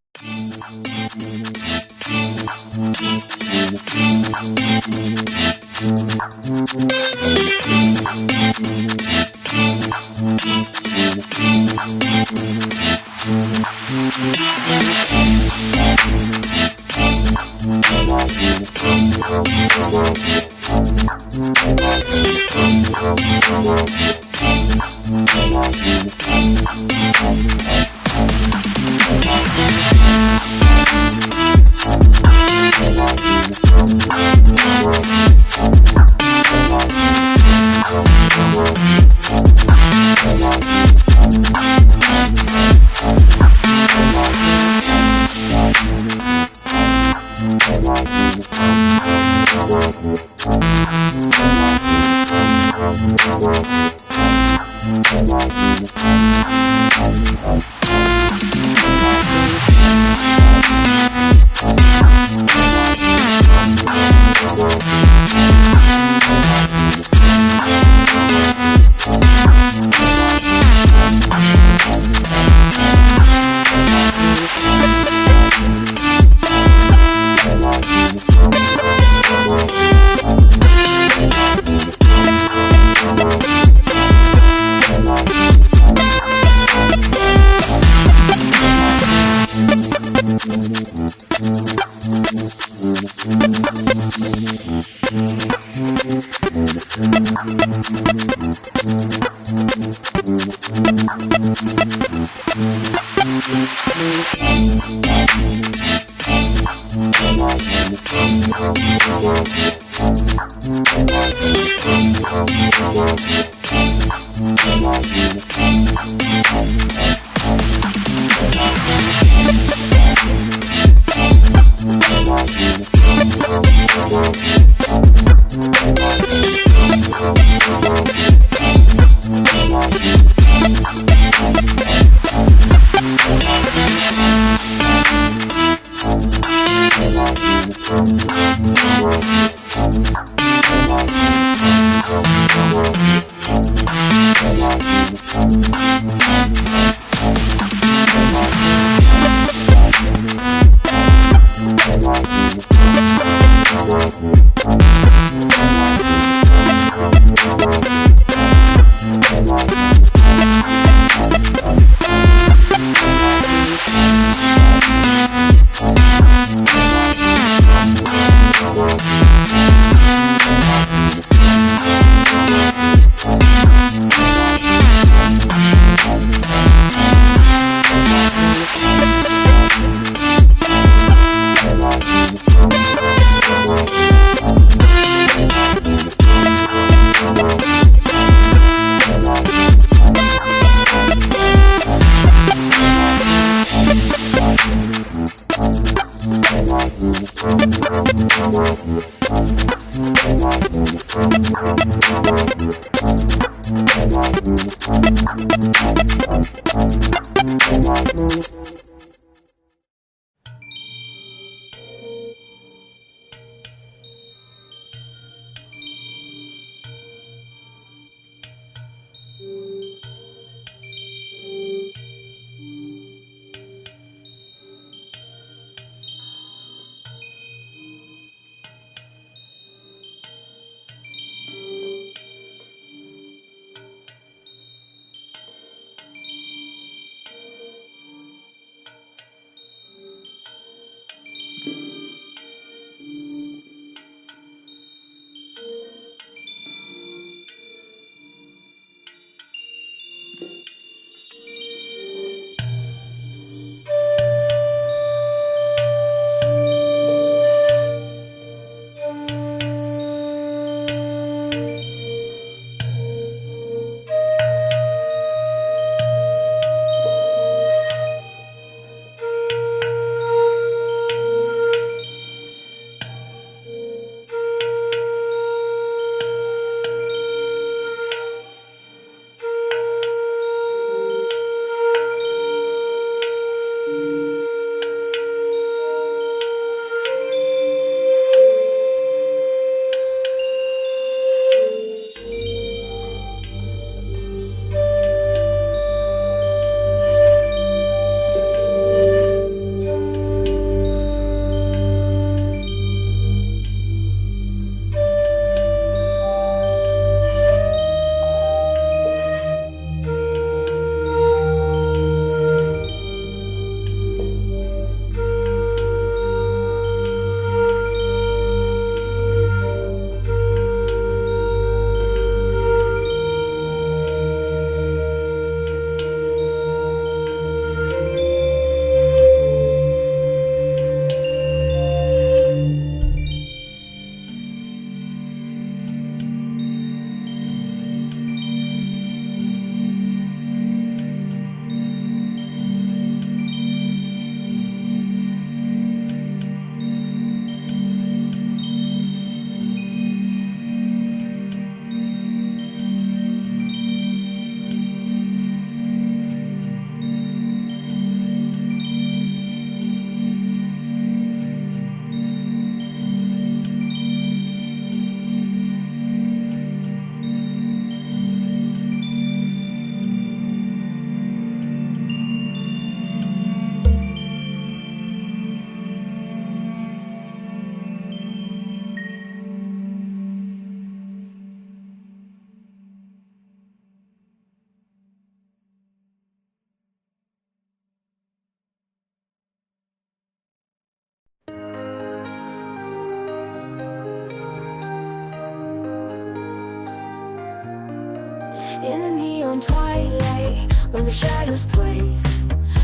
In the neon twilight, where the shadows play,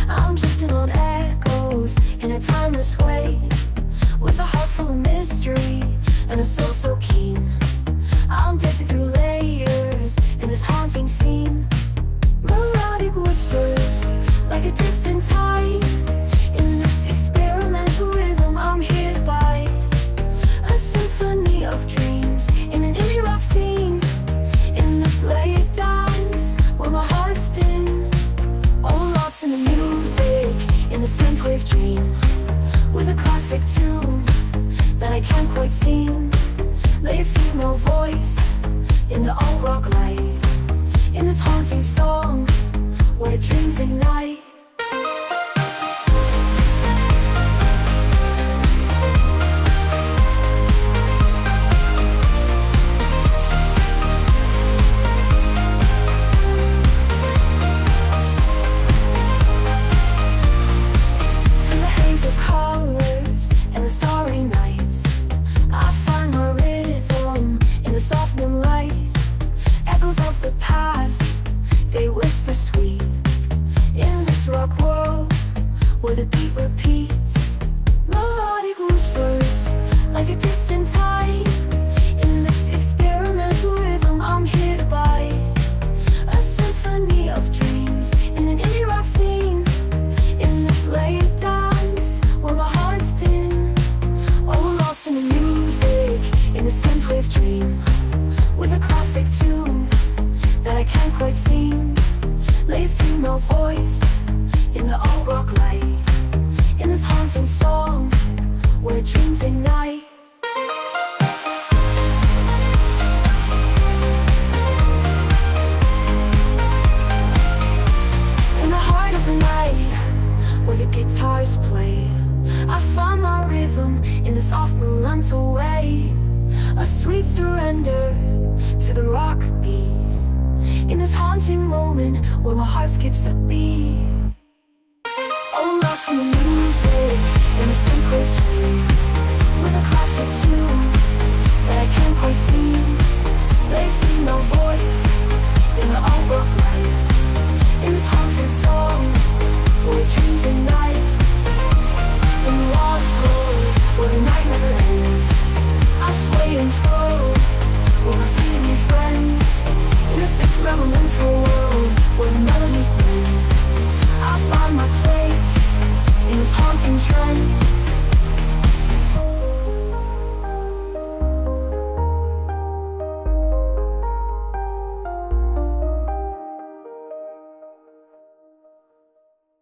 I'm drifting on echoes in a timeless way, with a heart full of mystery and a soul so keen. I'm dancing through layers in this haunting scene. Melodic whispers, like a distant tide. In this experimental rhythm I'm hit by a symphony of dreams in an indie rock scene. In this late dance where my heart's been all lost in the music, in a synthwave dream, with a classic tune that I can't quite seem. Lay a female voice in the alt rock light, in this haunting song where dreams ignite. Through the haze of colors and the starry nights, I find my rhythm in the soft moonlight. Echoes of the past, they whisper sweet in this classic tune that I can't quite sing. Late female voice in the alt rock light, in this haunting song where dreams ignite. In the heart of the night, where the guitars play, I find my rhythm in this off-Melanto way. A sweet surrender to the rock beat, in this haunting moment where my heart skips a beat. Oh, lost in the music, in the synchro tune, with a classic tune that I can't quite sing. Late female voice in the alt rock light, in this haunting song where dreams ignite. In the rock road where the night never ends, I sway and twirl with my speedy friends in a six-level mental world.